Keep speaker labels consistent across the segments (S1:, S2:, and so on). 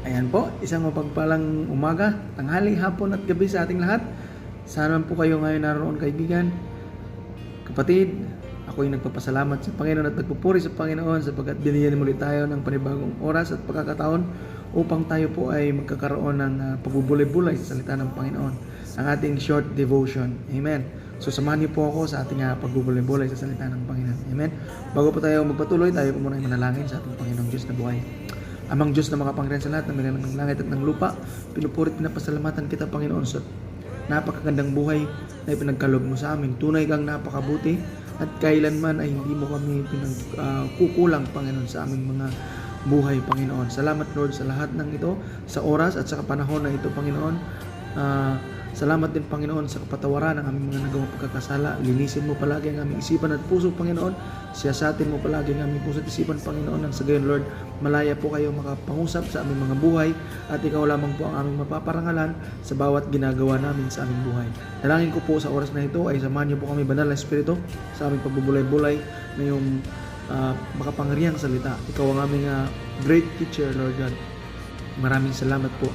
S1: Ayan po, isang mapagpalang umaga, tanghali, hapon at gabi sa ating lahat. Sana po kayo ngayon naroon kaibigan, kapatid. Ako'y nagpapasalamat sa Panginoon at nagpupuri sa Panginoon sapagkat binigyan muli tayo ng panibagong oras at pagkakataon upang tayo po ay magkakaroon ng pagbubulay-bulay sa salita ng Panginoon. Ang ating short devotion. Amen. So samahan niyo po ako sa ating pagbubulay-bulay sa salita ng Panginoon. Amen. Bago po tayo magpatuloy, tayo po muna ay manalangin sa ating Panginoong Diyos na buhay. Amang Diyos na makapangyarihan sa lahat ng milang ng langit at ng lupa, pinupurit pinapasalamatan kita Panginoon sa napakagandang buhay na ipinagkaloob mo sa amin. Tunay kang napakabuti at kailanman ay hindi mo kami pinagkukulang Panginoon sa aming mga buhay Panginoon. Salamat Lord sa lahat ng ito, sa oras at sa panahon na ito Panginoon. Salamat din Panginoon sa kapatawaran ng aming mga nagawang pagkakasala. Linisin mo palagi ang aming isipan at puso Panginoon. Siyasatin mo palagi ang aming puso at isipan Panginoon. Nang sa gayon Lord, malaya po kayo makapangusap sa aming mga buhay at ikaw lamang po ang aming mapaparangalan sa bawat ginagawa namin sa aming buhay. Dalangin ko po sa oras na ito ay samahan niyo po kami banal na Espiritu sa aming pagbubulay-bulay na yung makapangyarihang salita. Ikaw ang aming great teacher Lord God. Maraming salamat po.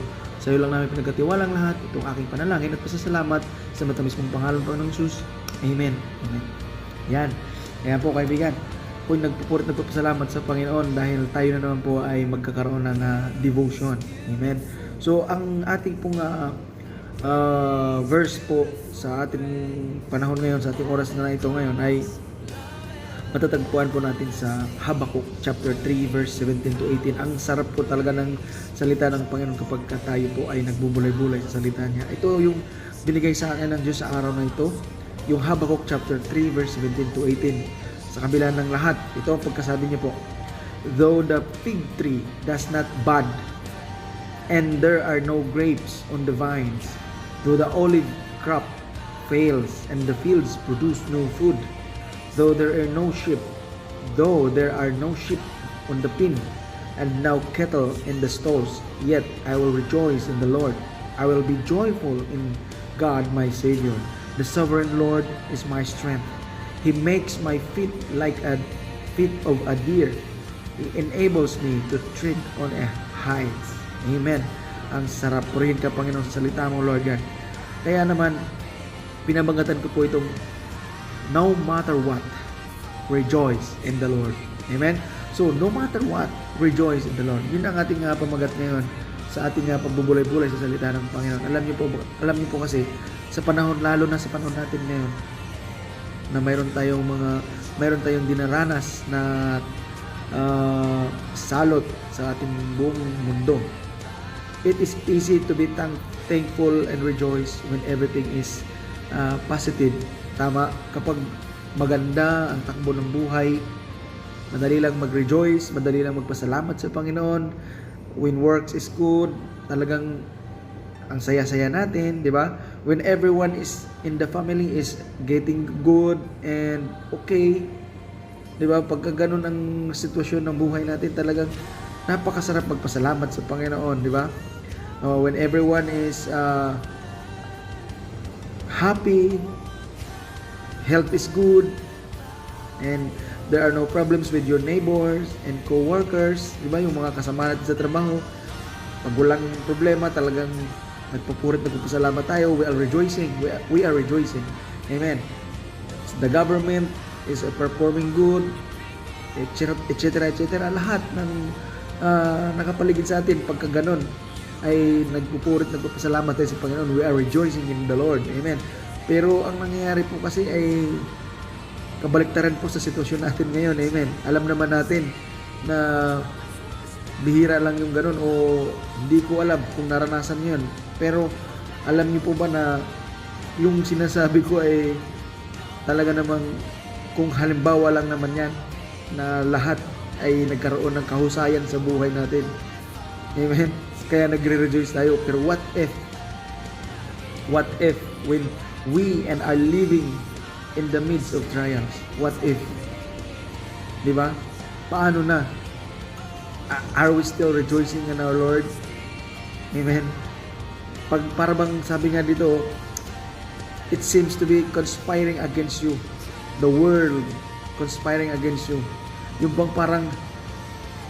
S1: Sa iyo lang namin pinagkatiwalang lahat itong aking panalangin at pasasalamat sa matamis mong pangalan ng Jesus. Amen. Amen. Yan. Kaya po kaibigan, ako'y nagpapasalamat sa Panginoon dahil tayo na naman po ay magkakaroon ng devotion. Amen. So ang ating pong verse po sa ating panahon ngayon, sa ating oras na ito ngayon ay matatagpuan po natin sa Habakkuk chapter 3 verse 17 to 18. Ang sarap po talaga ng salita ng Panginoon kapag tayo po ay nagbubulay-bulay sa salita niya. Ito yung binigay sa akin ng Diyos sa araw na ito, yung Habakkuk chapter 3 verse 17 to 18. Sa kabila ng lahat, ito ang pagkasabi niya po, though the fig tree does not bud and there are no grapes on the vines, though the olive crop fails and the fields produce no food, though there are no sheep on the pen, and no cattle in the stalls, yet I will rejoice in the Lord. I will be joyful in God my Savior. The sovereign Lord is my strength. He makes my feet like a feet of a deer. He enables me to tread on a heights. Amen. Ang sarap. Purihin ka Panginoon sa salita mo Lord God. Kaya naman, pinabangatan ko po itong no matter what, rejoice in the Lord. Amen? So, no matter what, rejoice in the Lord. Yun ang ating pamagat ngayon sa ating pagbubulay-bulay sa salita ng Panginoon. Alam niyo po kasi, sa panahon, lalo na sa panahon natin ngayon, na mayroon tayong dinaranas na salot sa ating buong mundo. It is easy to be thankful and rejoice when everything is positive. Tama, kapag maganda ang takbo ng buhay, madali lang mag-rejoice, madali lang magpasalamat sa Panginoon. When works is good, talagang ang saya-saya natin, di ba? When everyone is in the family is getting good and okay, di ba? Pagka ganun ang sitwasyon ng buhay natin, talagang napakasarap magpasalamat sa Panginoon, di ba? When everyone is happy, health is good, and there are no problems with your neighbors and co-workers, di ba? Yung mga kasama natin sa trabaho, pag walang problema, talagang nagpapasalamat tayo. We are rejoicing. We are rejoicing. Amen. The government is performing good, etc. Lahat ng nakapaligid sa atin, pagka ganon, ay nagpapasalamat tayo sa Panginoon. We are rejoicing in the Lord. Amen. Pero ang nangyayari po kasi ay kabaliktaran po sa sitwasyon natin ngayon. Amen. Alam naman natin na bihira lang yung ganun o hindi ko alam kung naranasan nyo yun. Pero alam niyo po ba na yung sinasabi ko ay talaga namang kung halimbawa lang naman yan na lahat ay nagkaroon ng kahusayan sa buhay natin. Amen. Kaya nagre-rejoice tayo. Pero what if when we and are living in the midst of trials? What if? Di ba? Paano na? Are we still rejoicing in our Lord? Amen. Para bang sabi nga dito, it seems to be conspiring against you. The world conspiring against you. Yung bang parang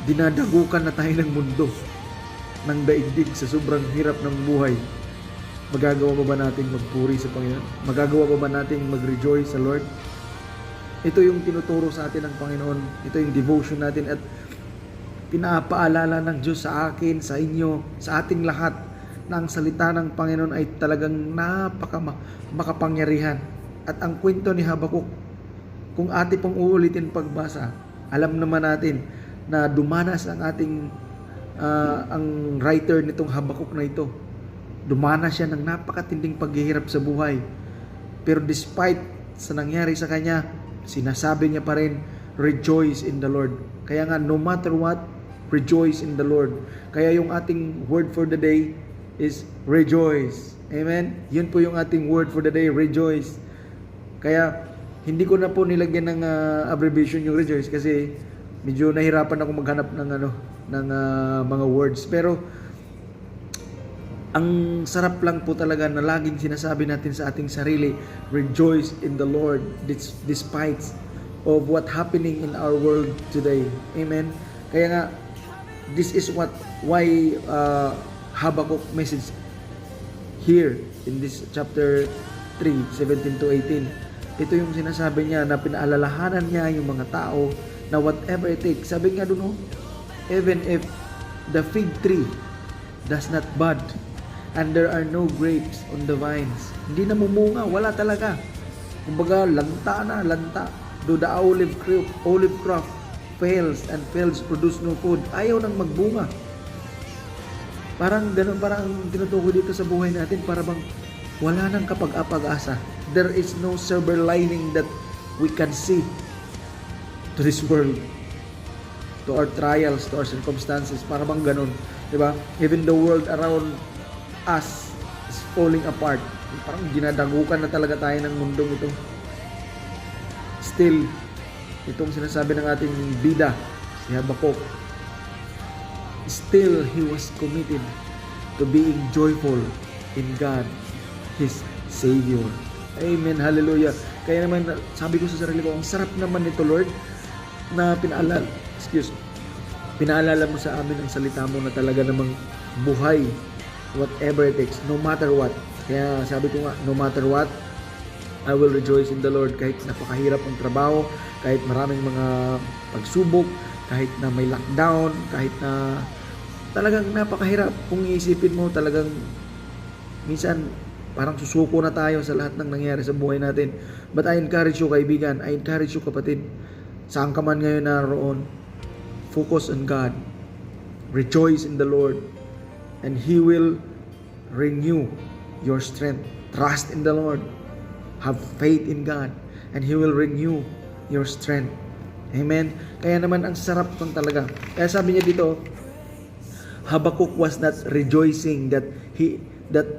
S1: dinadagukan na tayo ng mundo. ng daigdig sa sobrang hirap ng buhay, magagawa ba nating magpuri sa Panginoon? Magagawa ba nating mag-rejoice sa Lord? Ito yung tinuturo sa atin ng Panginoon. Ito yung devotion natin at pinapaalala ng Diyos sa akin, sa inyo, sa ating lahat na ang salita ng Panginoon ay talagang makapangyarihan. At ang kwento ni Habakuk, kung atin pong uulitin pagbasa, alam naman natin na dumanas ang ating ang writer nitong Habakuk na ito. Dumanas siya ng napakatinding paghihirap sa buhay. Pero despite sa nangyari sa kanya, sinasabi niya pa rin, rejoice in the Lord. Kaya nga, no matter what, rejoice in the Lord. Kaya yung ating word for the day is rejoice. Amen? Yun po yung ating word for the day, rejoice. Kaya, hindi ko na po nilagyan ng abbreviation yung rejoice kasi medyo nahirapan ako maghanap ng mga words. Pero, ang sarap lang po talaga na laging sinasabi natin sa ating sarili, rejoice in the Lord despite of what happening in our world today. Amen? Kaya nga, this is why Habakuk message here in this chapter 3, 17 to 18. Ito yung sinasabi niya na pinaalalahanan niya yung mga tao na whatever it takes. Sabi nga doon, even if the fig tree does not bud, and there are no grapes on the vines. Hindi na mumunga, wala talaga. Kumbaga, lanta. Do the olive crop fails and fails produce no food. Ayaw nang magbunga. Parang ganun, parang tinutukoy dito sa buhay natin, para bang wala nang kapag-apag-asa. There is no silver lining that we can see to this world, to our trials, to our circumstances. Para bang ganun, diba? Even the world around us is falling apart. Parang dinadagukan na talaga tayo ng mundong ito. Still, itong sinasabi ng ating bida, si Habakuk, still he was committed to being joyful in God, his Savior. Amen, hallelujah. Kaya naman, sabi ko sa sarili ko, ang sarap naman nito, Lord, na pinaalala mo sa amin ang salita mo na talaga namang buhay, whatever it takes, no matter what. Kaya sabi ko nga, no matter what, I will rejoice in the Lord. Kahit napakahirap ang trabaho, kahit maraming mga pagsubok, kahit na may lockdown, kahit na talagang napakahirap. Kung iisipin mo, talagang minsan parang susuko na tayo sa lahat ng nangyayari sa buhay natin. But I encourage you, kaibigan, I encourage you, kapatid, saan ka man ngayon naroon, focus on God, rejoice in the Lord, and He will renew your strength. Trust in the Lord. Have faith in God. And He will renew your strength. Amen? Kaya naman, ang sarap kung talaga. Kaya sabi niya dito, Habakuk was not rejoicing that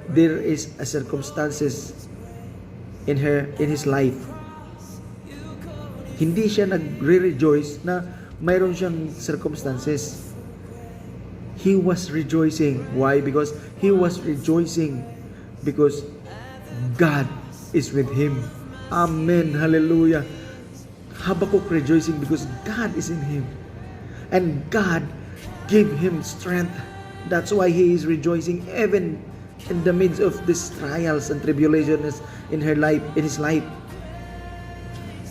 S1: there is a circumstances in his life. Hindi siya nagre-rejoice na mayroon siyang circumstances. He was rejoicing. Why? Because he was rejoicing because God is with him. Amen. Hallelujah. Habakuk rejoicing because God is in him. And God gave him strength. That's why he is rejoicing even in the midst of these trials and tribulations in his life.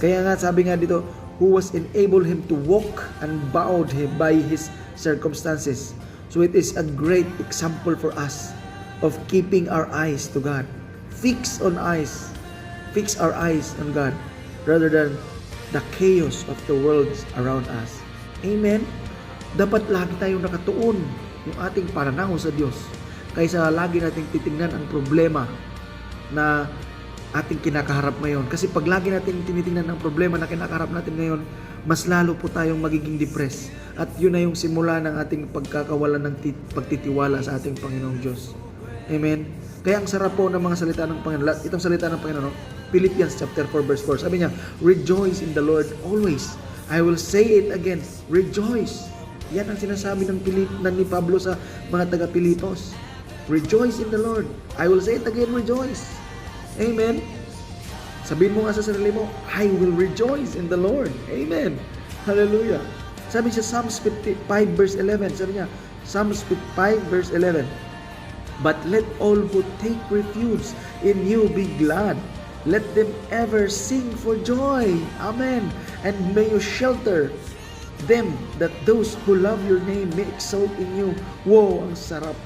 S1: Kaya nga sabi nga dito, who was enabled him to walk unbowed by his circumstances. So it is a great example for us of keeping our eyes to God. Fix our eyes on God rather than the chaos of the world around us. Amen? Dapat lagi tayong nakatuon yung ating pananaw sa Diyos kaysa lagi nating titingnan ang problema na ating kinakaharap ngayon. Kasi pag lagi natin tinitingnan ang problema na kinakaharap natin ngayon, mas lalo po tayong magiging depressed. At yun na yung simula ng ating pagkakawalan ng pagtitiwala sa ating Panginoong Diyos. Amen? Kaya ang sarap po ng mga salita ng Panginoon. Itong salita ng Panginoon, Philippians chapter 4 verse 4. Sabi niya, rejoice in the Lord always. I will say it again, rejoice. Yan ang sinasabi ni Pablo sa mga taga-Pilipos. Rejoice in the Lord. I will say it again, rejoice. Amen. Sabihin mo nga sa sarili mo, I will rejoice in the Lord. Amen. Hallelujah. Sabi sa Psalms 55 verse 11, sabi niya, Psalms 5 verse 11. But let all who take refuge in you be glad. Let them ever sing for joy. Amen. And may you shelter them, that those who love your name may exalt in you. Wow, ang sarap.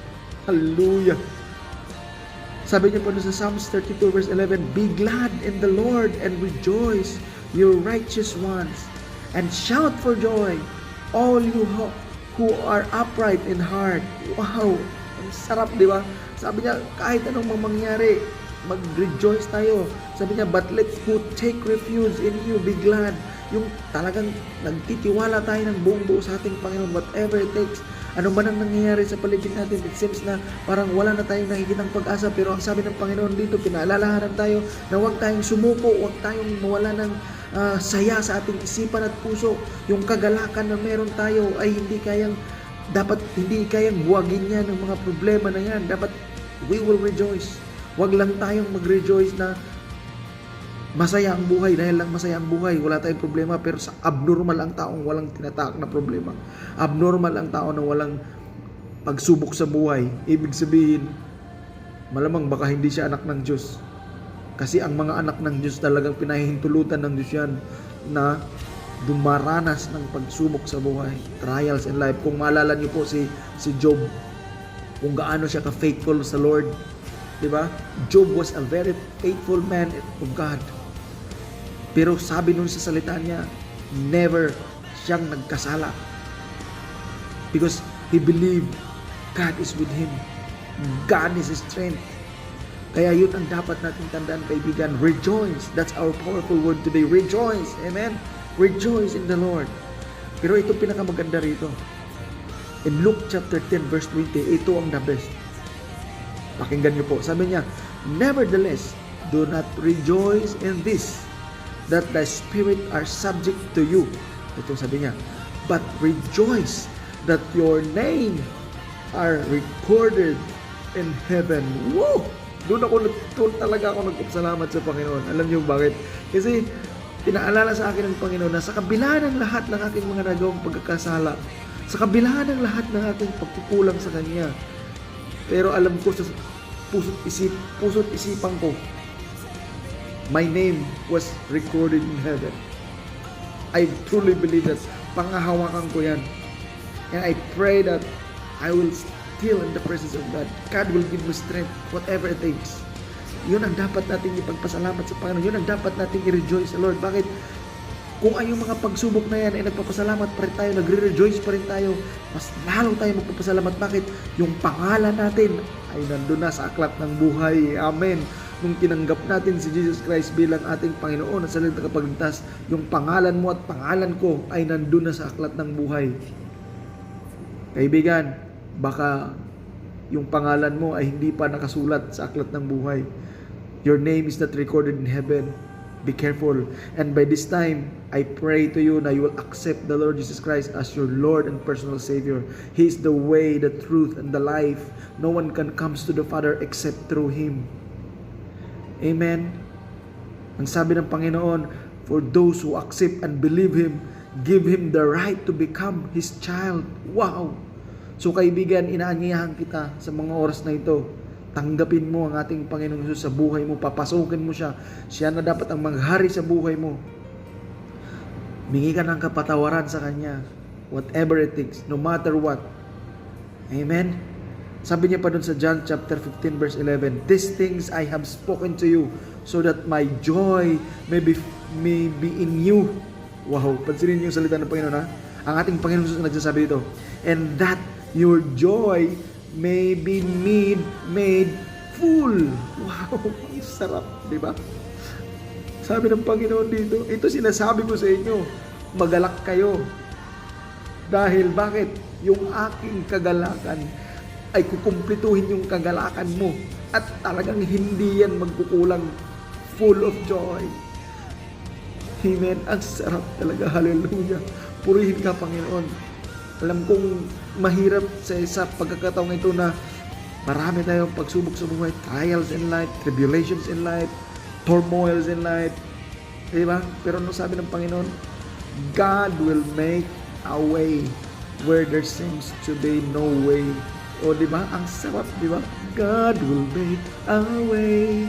S1: Hallelujah. Sabi niya po sa Psalms 32 verse 11, be glad in the Lord and rejoice, you righteous ones, and shout for joy, all you who are upright in heart. Wow, ang sarap, di ba? Sabi niya, kahit anong mangyari, mag-rejoice tayo. Sabi niya, but let who take refuge in you be glad. Yung talagang nagtitiwala tayo ng buong buo sa ating Panginoon, whatever it takes. Ano man ang nangyayari sa paligid natin, it seems na parang wala na tayong nakikitang pag-asa, pero ang sabi ng Panginoon dito, pinaalalahanan tayo na huwag tayong sumuko, huwag tayong mawala ng saya sa ating isipan at puso. Yung kagalakan na meron tayo ay hindi kayang buwagin yan ng mga problema na yan. Dapat we will rejoice. Huwag lang tayong mag-rejoice na masaya ang buhay dahil lang masaya ang buhay, wala tayong problema, pero sa abnormal ang taong walang tinatahak na problema. Abnormal ang tao na walang pagsubok sa buhay. Ibig sabihin, malamang baka hindi siya anak ng Diyos. Kasi ang mga anak ng Diyos talagang pinahihintulutan ng Diyos yan na dumaranas ng pagsubok sa buhay, trials in life. Kung maalala niyo po si Job, kung gaano siya ka-faithful sa Lord, diba? Job was a very faithful man of God. Pero sabi nun sa salita niya, never siyang nagkasala. Because he believed God is with him. God is his strength. Kaya yun ang dapat natin tandaan, kaibigan. Rejoice. That's our powerful word today. Rejoice. Amen? Rejoice in the Lord. Pero ito pinakamaganda rito. In Luke chapter 10 verse 20, ito ang the best. Pakinggan niyo po. Sabi niya, nevertheless, do not rejoice in this, that the spirit are subject to you. Ito sabi niya, but rejoice that your name are recorded in heaven. Woo! Doon talaga ako nagpapasalamat sa Panginoon. Alam niyo bakit? Kasi pinaalala sa akin ng Panginoon na sa kabila ng lahat ng aking mga nagawang pagkakasala, sa kabila ng lahat ng aking pagkukulang sa Kanya, pero alam ko sa puso't isipan ko, my name was recorded in heaven. I truly believe that. Pangahawakan ko yan. And I pray that I will still in the presence of God. God will give me strength, whatever it takes. Yun ang dapat natin ipagpasalamat sa Panginoon. Yun ang dapat natin i-rejoice sa Lord. Bakit? Kung ay yung mga pagsubok na yan ay nagpapasalamat pa rin tayo, nagre-rejoice pa rin tayo, mas lalo tayo magpapasalamat. Bakit? Yung pangalan natin ay nandun na sa aklat ng buhay. Amen. Nung tinanggap natin si Jesus Christ bilang ating Panginoon at saligang tagapagligtas, yung pangalan mo at pangalan ko ay nandun na sa aklat ng buhay. Kaibigan, baka yung pangalan mo ay hindi pa nakasulat sa aklat ng buhay. Your name is not recorded in heaven. Be careful. And by this time, I pray to you na you will accept the Lord Jesus Christ as your Lord and personal Savior. He is the way, the truth, and the life. No one can come to the Father except through Him. Amen. Ang sabi ng Panginoon, for those who accept and believe Him, give Him the right to become His child. Wow! So kaibigan, inaanyayahan kita sa mga oras na ito. Tanggapin mo ang ating Panginoong Jesus sa buhay mo. Papasukin mo siya. Siya na dapat ang maghari sa buhay mo. Mingi ka ng kapatawaran sa Kanya. Whatever it takes. No matter what. Amen? Sabi niya pa dun sa John chapter 15 verse 11, these things I have spoken to you so that my joy may be in you. Wow, pansinin niyo yung salita ng Panginoon, ha? Ang ating Panginoon Jesus nagsasabi dito. And that your joy may be made full. Wow, ang sarap, di ba? Sabi ng Panginoon dito, ito sinasabi ko sa inyo, magalak kayo. Dahil bakit? Yung aking kagalakan ay kukumplituhin yung kagalakan mo at talagang hindi yan magkukulang, full of joy. Amen. Ang sarap talaga. Hallelujah. Purihin ka, Panginoon. Alam kong mahirap sa pagkakataong ito na marami tayong pagsubok sa buhay, trials in life, tribulations in life, turmoils in life. Diba? Pero ano sabi ng Panginoon? God will make a way where there seems to be no way. O di ba? Ang sarap, di ba? God will make a way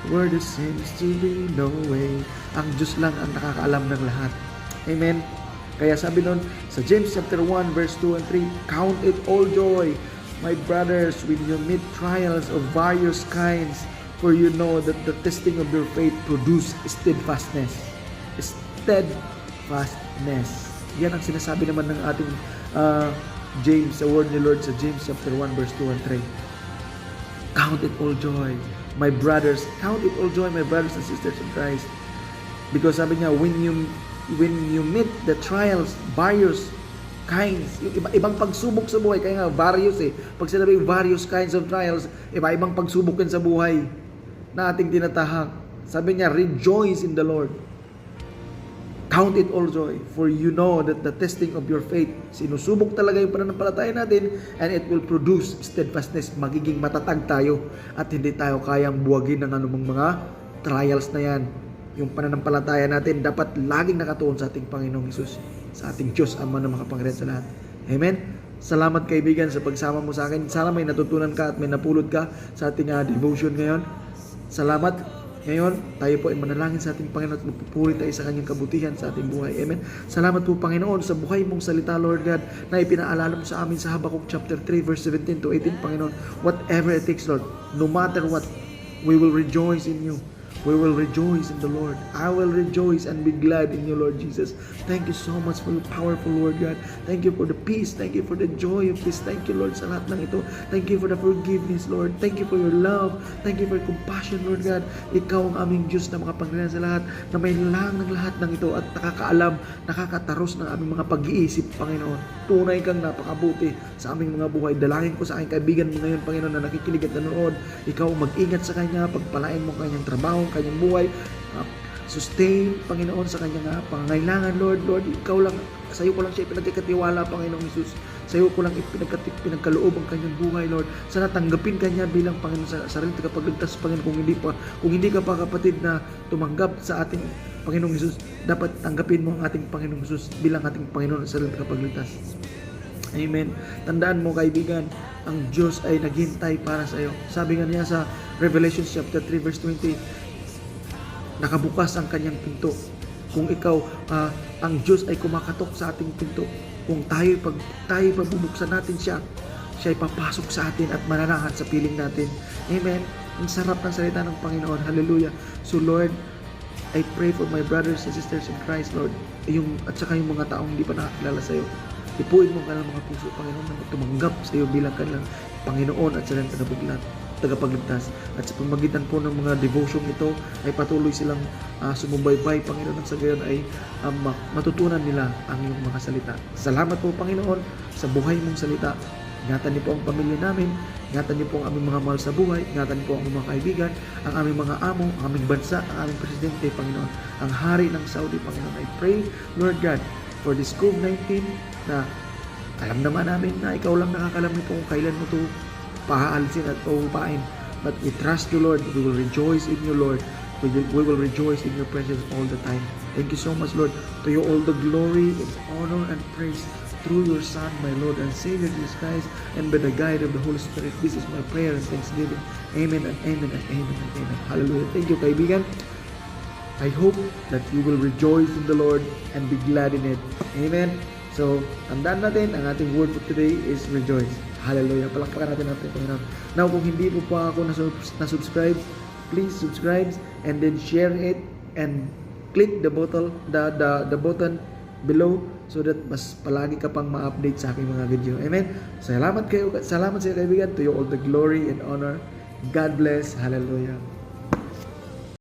S1: where there seems to be no way. Ang Diyos lang ang nakakaalam ng lahat. Amen. Kaya sabi nun sa James chapter 1 verse 2 and 3, count it all joy, my brothers, when you meet trials of various kinds, for you know that the testing of your faith produce steadfastness. Steadfastness. Yan ang sinasabi naman ng ating James, sa word ni Lord sa James chapter 1 verse 2 and 3. Count it all joy, my brothers. Count it all joy, my brothers and sisters in Christ. Because sabi niya, when you meet the trials, various kinds, yung ibang pagsubok sa buhay, kaya nga various pag sinabi various kinds of trials, iba-ibang pagsubok sa buhay na ating tinatahak. Sabi niya, rejoice in the Lord. Count it all joy, for you know that the testing of your faith, sinusubok talaga yung pananampalataya natin, and it will produce steadfastness. Magiging matatag tayo at hindi tayo kayang buwagin ng anumang mga trials na yan. Yung pananampalataya natin dapat laging nakatuon sa ating Panginoong Hesus, sa ating Diyos Ama na makapangyarihan sa lahat. Amen. Salamat kaibigan sa pagsama mo sa akin. Sana may natutunan ka at may napulot ka sa ating devotion ngayon. Salamat. Ngayon, tayo po ay manalangin sa ating Panginoon at magpupuri tayo sa kanyang kabutihan sa ating buhay. Amen. Salamat po Panginoon sa buhay mong salita, Lord God, na ipinaalala mo sa amin sa Habakkuk chapter 3 verse 17 to 18, Panginoon. Whatever it takes, Lord, no matter what, we will rejoice in you. We will rejoice in the Lord. I will rejoice and be glad in you, Lord Jesus. Thank you so much for your powerful word, God. Thank you for the peace. Thank you for the joy of this. Thank you, Lord, sa lahat ng ito. Thank you for the forgiveness, Lord. Thank you for your love. Thank you for your compassion, Lord God. Ikaw ang aming Diyos na makapangyarihan sa lahat, na may lang ng lahat ng ito at nakakaalam, nakakataros ng aming mga pag-iisip, Panginoon. Tunay kang napakabuti sa aming mga buhay. Dalangin ko sa aking kaibigan mo ngayon, Panginoon, na nakikinig at nanonood. Ikaw mag-ingat sa kanya, pagpalain mo kanyang trabaho, kanyang buhay, sustain, Panginoon, sa kanyang pangangailangan, Lord. Lord, ikaw lang, sa iyo ko lang siya pinagkatiwala, Panginoong Hesus. Sa iyo ko lang pinagkaloob ang kanyang buhay, Lord. Sana tanggapin kanya bilang Panginoon sa sarili tagapagligtas, Panginoon. Kung hindi ka pa kapatid na tumanggap sa ating Panginoong Hesus, dapat tanggapin mo ang ating Panginoong Hesus bilang ating Panginoon sa sarili tagapagligtas. Amen. Tandaan mo, kaibigan, ang Diyos ay naghintay para sa iyo. Sabi nga niya sa Revelation chapter 3 verse 20, nakabukas ang kanyang pinto. Kung ikaw, ang Diyos ay kumakatok sa ating pinto. Kung tayo pabubuksan natin siya ay papasok sa atin at mananahan sa piling natin. Amen. Ang sarap ng salita ng Panginoon. Hallelujah. So Lord, I pray for my brothers and sisters in Christ, Lord. At saka yung mga taong hindi pa nakakilala sa iyo. Ipuin mo ang kanilang mga puso, Panginoon, na tumanggap sa iyo bilang kanilang Panginoon at silang tagapagligtas. At sa pamagitan po ng mga devotion ito ay patuloy silang sumubaybay, Panginoon, at sa gayon ay matutunan nila ang iyong mga salita. Salamat po, Panginoon, sa buhay mong salita. Ingatan niyo po ang pamilya namin, ingatan niyo po ang aming mga mahal sa buhay, ingatan niyo po ang aming mga kaibigan, ang aming mga amo, ang aming bansa, ang aming presidente, Panginoon, ang hari ng Saudi, Panginoon. I pray, Lord God, for this COVID-19 na alam naman namin na ikaw lang nakakalam nito kung kailan mo ito pahaalisin at paupain. But we trust you, Lord. We will rejoice in you, Lord. We will rejoice in your presence all the time. Thank you so much, Lord. To you all the glory and honor and praise through your Son, my Lord and Savior Jesus Christ, and by the guide of the Holy Spirit. This is my prayer and thanksgiving. Amen and amen and amen and amen. Hallelujah. Thank you, kaibigan. I hope that you will rejoice in the Lord and be glad in it. Amen. So, tandaan natin, ang ating word for today is rejoice. Hallelujah. Palakpakan natin natin, Panginoon. Now, kung hindi po pa ako na-subscribe, please subscribe and then share it and click the button below so that mas palagi ka pang ma-update sa aking mga video. Amen. Salamat sa iyo, kaibigan. To you all the glory and honor. God bless. Hallelujah.